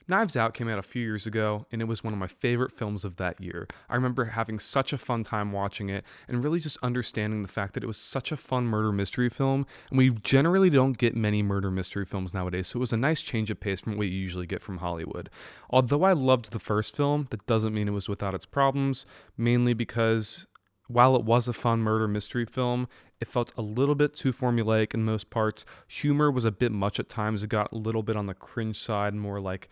Knives Out came out a few years ago, and it was one of my favorite films of that year. I remember having such a fun time watching it, and really just understanding the fact that it was such a fun murder mystery film, and we generally don't get many murder mystery films nowadays, so it was a nice change of pace from what you usually get from Hollywood. Although I loved the first film, that doesn't mean it was without its problems, mainly because while it was a fun murder mystery film, it felt a little bit too formulaic in most parts. Humor was a bit much at times. It got a little bit on the cringe side, more like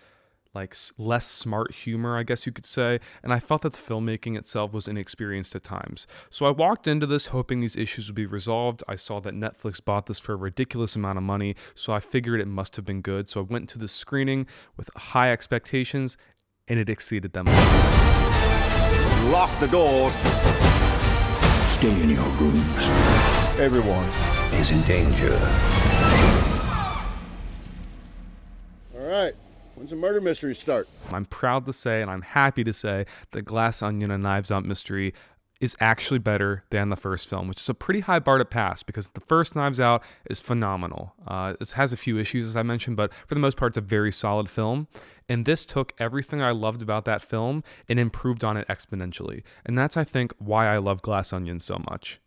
less smart humor, I guess you could say, and I felt that the filmmaking itself was inexperienced at times. So I walked into this hoping these issues would be resolved. I saw that Netflix bought this for a ridiculous amount of money, so I figured it must have been good. So I went into the screening with high expectations, and it exceeded them. Lock the doors. Stay in your rooms. Everyone Is in danger. All right. When's the murder mystery start? I'm proud to say, and I'm happy to say, that Glass Onion and Knives Out Mystery is actually better than the first film, which is a pretty high bar to pass because the first Knives Out is phenomenal. It has a few issues, as I mentioned, but for the most part, it's a very solid film. And this took everything I loved about that film and improved on it exponentially. And that's, I think, why I love Glass Onion so much.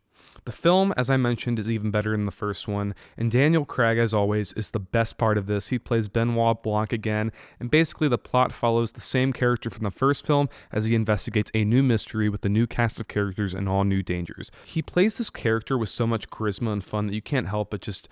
The film, as I mentioned, is even better than the first one, and Daniel Craig, as always, is the best part of this. He plays Benoit Blanc again, and basically the plot follows the same character from the first film as he investigates a new mystery with a new cast of characters and all new dangers. He plays this character with so much charisma and fun that you can't help but just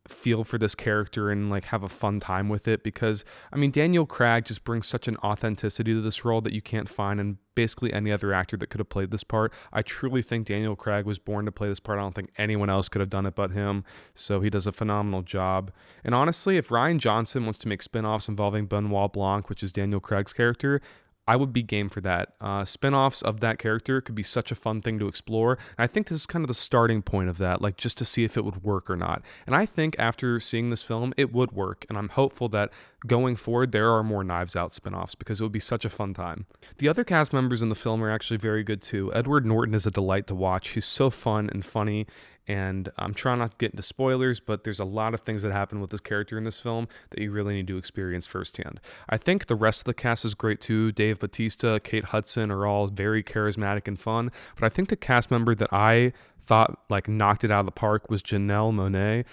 feel for this character and have a fun time with it because Daniel Craig just brings such an authenticity to this role that you can't find in basically any other actor that could have played this part. I truly think Daniel Craig was born to play this part. I don't think anyone else could have done it but him, so he does a phenomenal job. And honestly, if Rian Johnson wants to make spin-offs involving Benoit Blanc, which is Daniel Craig's character, I would be game for that. Spin-offs of that character could be such a fun thing to explore. And I think this is kind of the starting point of that, just to see if it would work or not. And I think after seeing this film, it would work. And I'm hopeful that going forward, there are more Knives Out spin-offs because it would be such a fun time. The other cast members in the film are actually very good too. Edward Norton is a delight to watch. He's so fun and funny. And I'm trying not to get into spoilers, but there's a lot of things that happen with this character in this film that you really need to experience firsthand. I think the rest of the cast is great too. Dave Bautista, Kate Hudson are all very charismatic and fun. But I think the cast member that I thought knocked it out of the park was Janelle Monáe.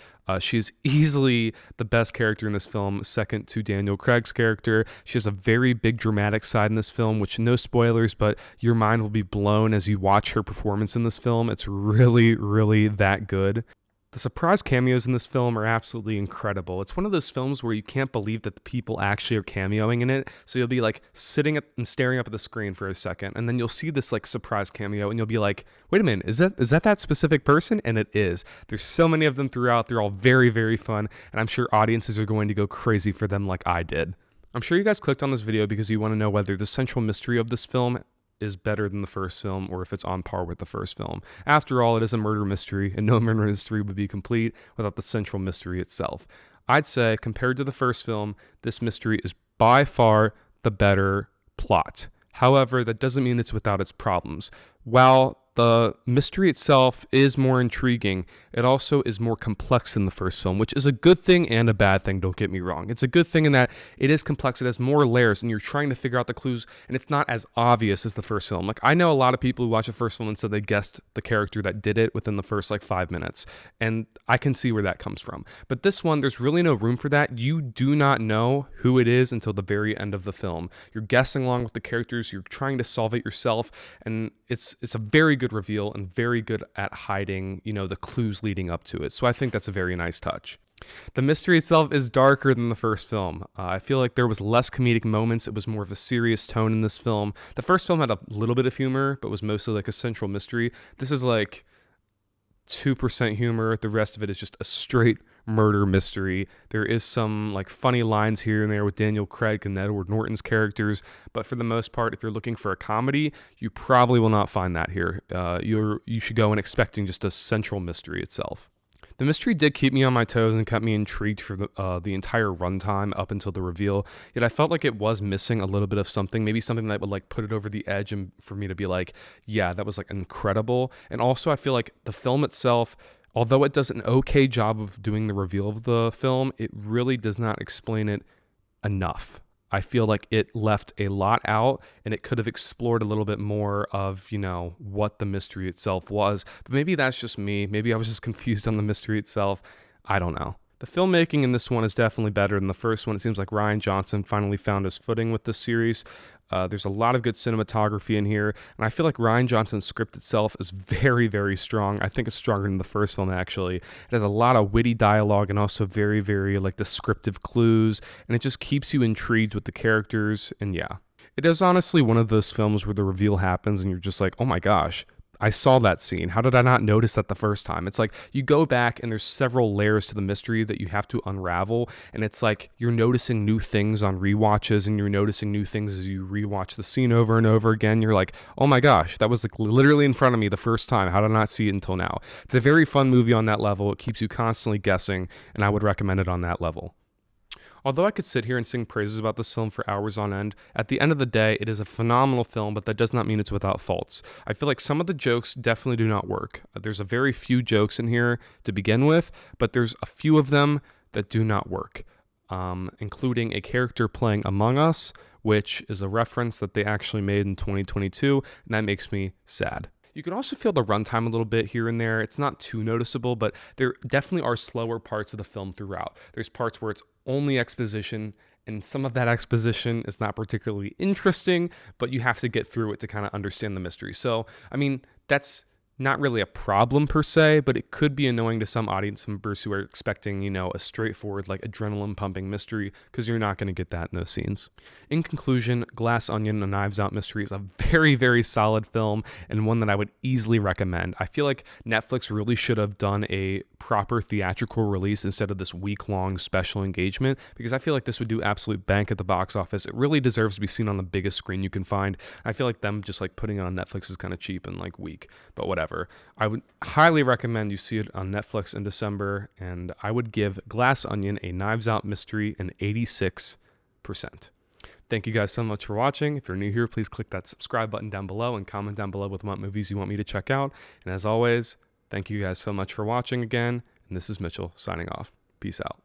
She's easily the best character in this film, second to Daniel Craig's character. She has a very big dramatic side in this film, which no spoilers, but your mind will be blown as you watch her performance in this film. It's really, really that good. The surprise cameos in this film are absolutely incredible. It's one of those films where you can't believe that the people actually are cameoing in it. So you'll be sitting and staring up at the screen for a second, and then you'll see this surprise cameo, and you'll be like, wait a minute, is that specific person? And it is. There's so many of them throughout. They're all very, very fun, and I'm sure audiences are going to go crazy for them like I did. I'm sure you guys clicked on this video because you want to know whether the central mystery of this film is better than the first film or if it's on par with the first film. After all, it is a murder mystery, and no murder mystery would be complete without the central mystery itself. I'd say, compared to the first film, this mystery is by far the better plot. However, that doesn't mean it's without its problems. While the mystery itself is more intriguing, it also is more complex than the first film, which is a good thing and a bad thing, don't get me wrong. It's a good thing in that it is complex, it has more layers, and you're trying to figure out the clues, and it's not as obvious as the first film. I know a lot of people who watch the first film and said they guessed the character that did it within the first 5 minutes, and I can see where that comes from. But this one, there's really no room for that. You do not know who it is until the very end of the film. You're guessing along with the characters, you're trying to solve it yourself, and it's a very good reveal and very good at hiding, the clues leading up to it. So I think that's a very nice touch. The mystery itself is darker than the first film. I feel like there was less comedic moments. It was more of a serious tone in this film. The first film had a little bit of humor, but was mostly a central mystery. This is 2% humor. The rest of it is just a straight murder mystery. There is some funny lines here and there with Daniel Craig and Edward Norton's characters, but for the most part, if you're looking for a comedy, you probably will not find that here. You should go in expecting just a central mystery itself. The mystery did keep me on my toes and kept me intrigued for the entire runtime up until the reveal, yet I felt like it was missing a little bit of something, maybe something that would put it over the edge and for me to be yeah, that was incredible. And also I feel like the film itself, although it does an okay job of doing the reveal of the film, it really does not explain it enough. I feel like it left a lot out and it could have explored a little bit more of, what the mystery itself was. But maybe that's just me. Maybe I was just confused on the mystery itself. I don't know. The filmmaking in this one is definitely better than the first one. It seems like Rian Johnson finally found his footing with this series. There's a lot of good cinematography in here, and I feel like Rian Johnson's script itself is very, very strong. I think it's stronger than the first film, actually. It has a lot of witty dialogue and also very, very descriptive clues, and it just keeps you intrigued with the characters, and yeah. It is honestly one of those films where the reveal happens and you're just like, oh my gosh, I saw that scene. How did I not notice that the first time? It's like you go back and there's several layers to the mystery that you have to unravel. And it's like you're noticing new things on rewatches and you're noticing new things as you rewatch the scene over and over again. You're like, oh my gosh, that was literally in front of me the first time. How did I not see it until now? It's a very fun movie on that level. It keeps you constantly guessing, and I would recommend it on that level. Although I could sit here and sing praises about this film for hours on end, at the end of the day, it is a phenomenal film, but that does not mean it's without faults. I feel like some of the jokes definitely do not work. There's a very few jokes in here to begin with, but there's a few of them that do not work, including a character playing Among Us, which is a reference that they actually made in 2022, and that makes me sad. You can also feel the runtime a little bit here and there. It's not too noticeable, but there definitely are slower parts of the film throughout. There's parts where it's only exposition, and some of that exposition is not particularly interesting, but you have to get through it to kind of understand the mystery. So, I mean, that's not really a problem per se, but it could be annoying to some audience members who are expecting, a straightforward, adrenaline pumping mystery, because you're not going to get that in those scenes. In conclusion, Glass Onion, A Knives Out Mystery is a very, very solid film and one that I would easily recommend. I feel like Netflix really should have done a proper theatrical release instead of this week-long special engagement, because I feel like this would do absolute bank at the box office. It really deserves to be seen on the biggest screen you can find. I feel like them just putting it on Netflix is kind of cheap and weak, but whatever. I would highly recommend you see it on Netflix in December, and I would give Glass Onion, A Knives Out Mystery an 86%. Thank you guys so much for watching. If you're new here, please click that subscribe button down below and comment down below with what movies you want me to check out. And as always, thank you guys so much for watching again, and this is Mitchell signing off. Peace out.